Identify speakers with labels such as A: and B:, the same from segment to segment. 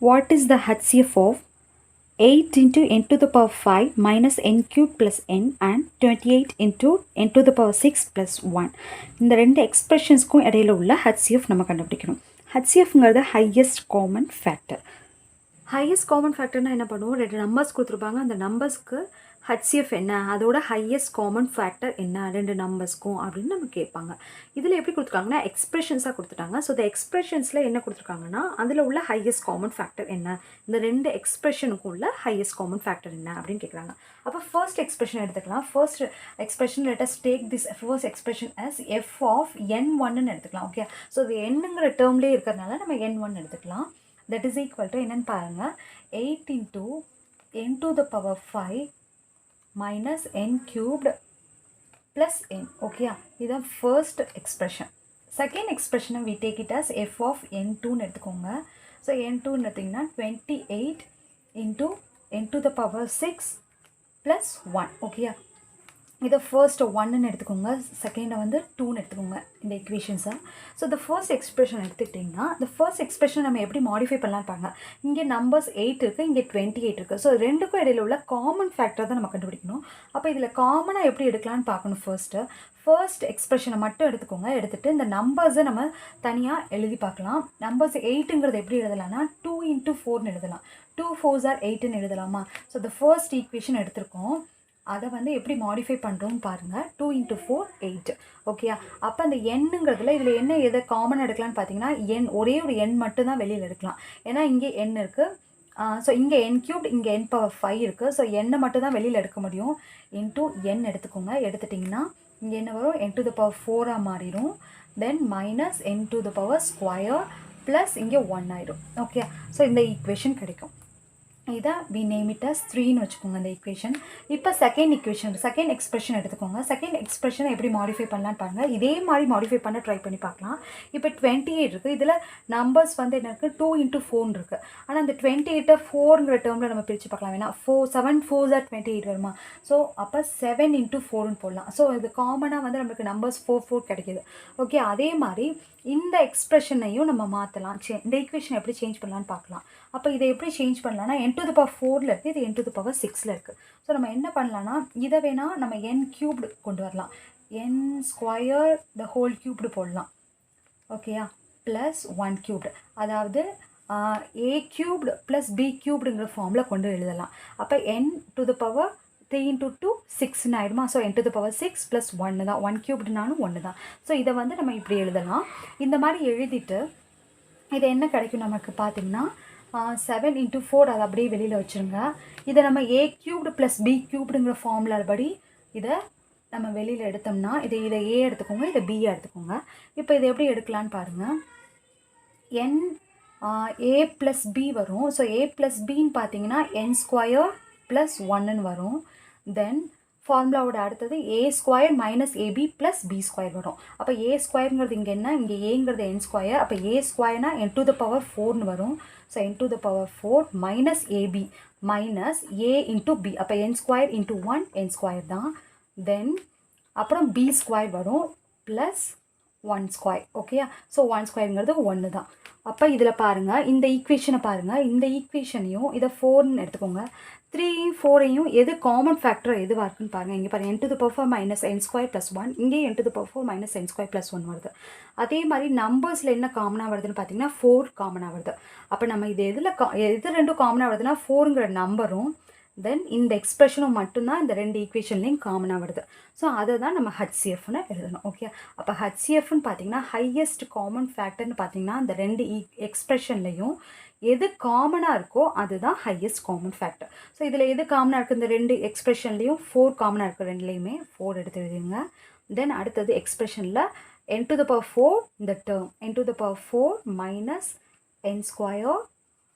A: What is the HCF of 8 into n to the power 5 minus n cubed plus n and 28 into n to the power 6 plus 1? இந்த ரெண்டு எக்ஸ்பிரஷன்ஸ்க்கும் இடையில உள்ள HCF நம்ம கண்டுபிடிக்கணும். HCFங்கிறது highest common factor. Highest common ஃபேக்டர்னால் என்ன பண்ணுவோம், ரெண்டு நம்பர்ஸ் கொடுத்துருப்பாங்க, அந்த நம்பர்ஸ்க்கு HCF என்ன, அதோட ஹையஸ்ட் காமன் ஃபேக்டர் என்ன ரெண்டு நம்பர்ஸ்க்கும் அப்படின்னு நம்ம கேட்பாங்க. இதில் எப்படி கொடுத்துருக்காங்கன்னா எக்ஸ்பிரஷன்ஸாக கொடுத்துட்டாங்க. ஸோ இந்த எக்ஸ்பிரஷன்ஸில் என்ன கொடுத்துருக்காங்கன்னா அதில் உள்ள ஹையஸ்ட் காமன் ஃபேக்டர் என்ன, இந்த ரெண்டு எக்ஸ்பிரஷனுக்கும் உள்ள ஹையஸ்ட் காமன் ஃபேக்டர் என்ன அப்படின்னு கேட்குறாங்க. அப்போ ஃபர்ஸ்ட் எக்ஸ்பிரஷன் எடுத்துக்கலாம். First expression let us take this first expression as f of n1ன்னு எடுத்துக்கலாம். ஓகே, ஸோ இது என்னங்கிற டேர்ம்லேயே இருக்கிறதுனால நம்ம n1 எடுத்துக்கலாம். That is equal to என்னன்னு பாருங்க, 8 into n to the power 5 minus n cubed plus n. Okay, இதுதான் first expression. Second expression we take it as f of n2 எடுத்துக்கோங்க. So n2 எடுத்தீங்கன்னா 28 into n to the power 6 plus 1. Okay, இதை first 1ன்னு எடுத்துக்கோங்க, செகண்டை வந்து 2ன்னு எடுத்துக்கோங்க இந்த ஈக்குவேஷன்ஸை. So இந்த first expression எடுத்துக்கிட்டிங்கன்னா இந்த ஃபர்ஸ்ட் எக்ஸ்பிரஷன் நம்ம எப்படி மாடிஃபை பண்ணலான்னு பாருங்க. இங்கே நம்பர்ஸ் 8 இருக்குது, இங்கே 28 இருக்குது. ஸோ ரெண்டுக்கும் இடையில உள்ள காமன் ஃபேக்டர் தான் நம்ம கண்டுபிடிக்கணும். அப்போ இதில் காமனாக எப்படி எடுக்கலான்னு பார்க்கணும். ஃபர்ஸ்ட் எக்ஸ்பிரஷனை மட்டும் எடுத்துக்கோங்க. எடுத்துகிட்டு இந்த நம்பர்ஸை நம்ம தனியாக எழுதி பார்க்கலாம். நம்பர்ஸ் 8ங்கிறது எப்படி எழுதலாம்னா 2 into 4ன்னு எழுதலாம். 2 4s are 8ன்னு எழுதலாமா. ஸோ இந்த ஃபர்ஸ்ட் ஈக்குவேஷன் எடுத்திருக்கோம், அதை வந்து எப்படி மாடிஃபை பண்ணுறோன்னு பாருங்கள். 2 into 4 8. ஓகேயா, அப்போ அந்த எண்ணுங்கிறதுல இதில் என்ன எதை காமனாக எடுக்கலான்னு பார்த்தீங்கன்னா எண், ஒரே ஒரு எண் மட்டும்தான் வெளியில் எடுக்கலாம். ஏன்னா இங்கே எண் இருக்குது. ஸோ இங்கே n cubed, இங்கே n power 5 இருக்குது. ஸோ எண்ணை மட்டும் தான் வெளியில் எடுக்க முடியும். இன்டூ n எடுத்துக்கோங்க. எடுத்துட்டிங்கன்னா இங்கே என்ன வரும், n to the power 4 மாறிடும். தென் minus n to the power square plus இங்கே 1 ஆயிடும். ஓகே, ஸோ இந்த ஈக்குவேஷன் கிடைக்கும். இதை we name it as 3ன்னு வச்சுக்கோங்க இந்த ஈக்குவேஷன். இப்போ செகண்ட் எக்ஸ்பிரஷன் எடுத்துக்கோங்க. செகண்ட் எக்ஸ்பிரஷனை எப்படி மாடிஃபை பண்ணலான்னு பாருங்கள். இதே மாதிரி மாடிஃபை பண்ண ட்ரை பண்ணி பார்க்கலாம். இப்போ 28 இருக்குது, இதில் நம்பர்ஸ் வந்து என்ன இருக்குது 2 into 4 இருக்குது. ஆனால் அந்த 28 4ங்கிற டேர்மில் நம்ம பிரித்து பார்க்கலாம். வேணா 7 4s are 28 வருமா. ஸோ அப்போ 7 into 4ன்னு போடலாம். ஸோ இது காமனாக வந்து நம்மளுக்கு நம்பர்ஸ் 4 4 கிடைக்கிது. ஓகே, அதே மாதிரி இந்த எக்ஸ்பிரஷனையும் நம்ம மாற்றலாம். இந்த ஈக்குவேஷன் எப்படி சேஞ்ச் பண்ணலான்னு பார்க்கலாம். அப்போ இதை எப்படி சேஞ்ச் பண்ணலான்னா n to the power 4ல் இருக்குது, இது n to the power 6ல் இருக்குது. ஸோ நம்ம என்ன பண்ணலான்னா இதை வேணால் நம்ம n cubed கொண்டு வரலாம். n square the whole cubed போடலாம். ஓகேயா, ப்ளஸ் 1 cubed, அதாவது a cubed ப்ளஸ் b cubedங்கிற ஃபார்மில் கொண்டு எழுதலாம். அப்போ n to the power 3 into 2 6ன்னு ஆகிடுமா. So n to the power 6 plus 1 தான், 1 cubedனாலும் 1 தான். ஸோ இதை வந்து நம்ம இப்படி எழுதலாம். இந்த மாதிரி எழுதிட்டு இது என்ன கிடைக்கும் நமக்கு பார்த்தீங்கன்னா 7 into 4 அதை அப்படியே வெளியில் வச்சுருங்க. இதை நம்ம a cubed ப்ளஸ் b cubedங்கிற ஃபார்முலா படி இதை நம்ம வெளியில் எடுத்தோம்னா இதை a எடுத்துக்கோங்க, இதை b எடுத்துக்கோங்க. இப்போ இதை எப்படி எடுக்கலான்னு பாருங்கள். n a ப்ளஸ் b வரும். ஸோ a ப்ளஸ் பின்னு பார்த்தீங்கன்னா n ஸ்கொயர் ப்ளஸ் 1ன்னு வரும். தென் ஃபார்முலாவோட அடுத்தது a square minus ab plus b square வரும். அப்போ a ஸ்கொயருங்கிறது இங்கே என்ன, இங்கே ஏங்கிறது n ஸ்கொயர். அப்போ a ஸ்கொயர்னா n to the power 4ன்னு வரும். So n to the power 4 minus ab minus a into b. அப்போ n square into 1 n square தான். தென் அப்புறம் b ஸ்கொயர் வரும் ப்ளஸ் 1 ஸ்கொயர். ஓகேயா, ஸோ 1 ஸ்கொயருங்கிறது 1 தான். அப்போ இதில் பாருங்கள், இந்த ஈக்குவேஷனை பாருங்கள். இந்த ஈக்குவேஷனையும் இதை 4ன்னு எடுத்துக்கோங்க. 3 4ஐயும் எது காமன் ஃபேக்டர் எதுவாக இருக்குன்னு பாருங்கள். இங்கே பாருங்கள் n to the power 4 minus n square plus 1, இங்கே n to the power 4 minus n square plus 1 வருது. அதே மாதிரி நம்பர்ஸில் என்ன காமனாக வருதுன்னு பார்த்தீங்கன்னா 4 காமனாக வருது. அப்போ நம்ம இது எது ரெண்டும் காமனாக வருதுன்னா 4ங்கிற நம்பரும் தென் இந்த எக்ஸ்பிரஷனும் மட்டும்தான் இந்த ரெண்டு ஈக்குவேஷன்லேயும் காமனாக வருது. ஸோ அதை தான் நம்ம HCFன்னு எழுதணும். ஓகே, அப்போ HCFன்னு பார்த்தீங்கன்னா ஹையஸ்ட் காமன் ஃபேக்டர்னு பார்த்தீங்கன்னா இந்த ரெண்டு எக்ஸ்பிரஷன்லையும் எது காமனாக இருக்கோ அதுதான் ஹையஸ்ட் காமன் ஃபேக்டர். ஸோ இதில் எது காமனாக இருக்குது, இந்த ரெண்டு எக்ஸ்பிரஷன்லேயும் 4 காமனாக இருக்குது, ரெண்டுலேயுமே 4 எடுத்து எழுதுங்க. தென் அடுத்தது எக்ஸ்பிரஷனில் n to the power 4 இந்த term n to the power 4 minus n square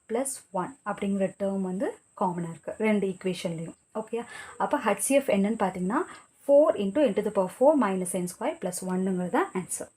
A: plus 1 அப்படிங்கிற டேர்ம் வந்து காமனாக இருக்குது ரெண்டு ஈக்குவேஷன்லேயும். ஓகே, அப்போ HCF என்னன்னு பார்த்தீங்கன்னா 4 into n to the power 4 minus n square plus 1ங்கிறது தான் ஆன்சர்.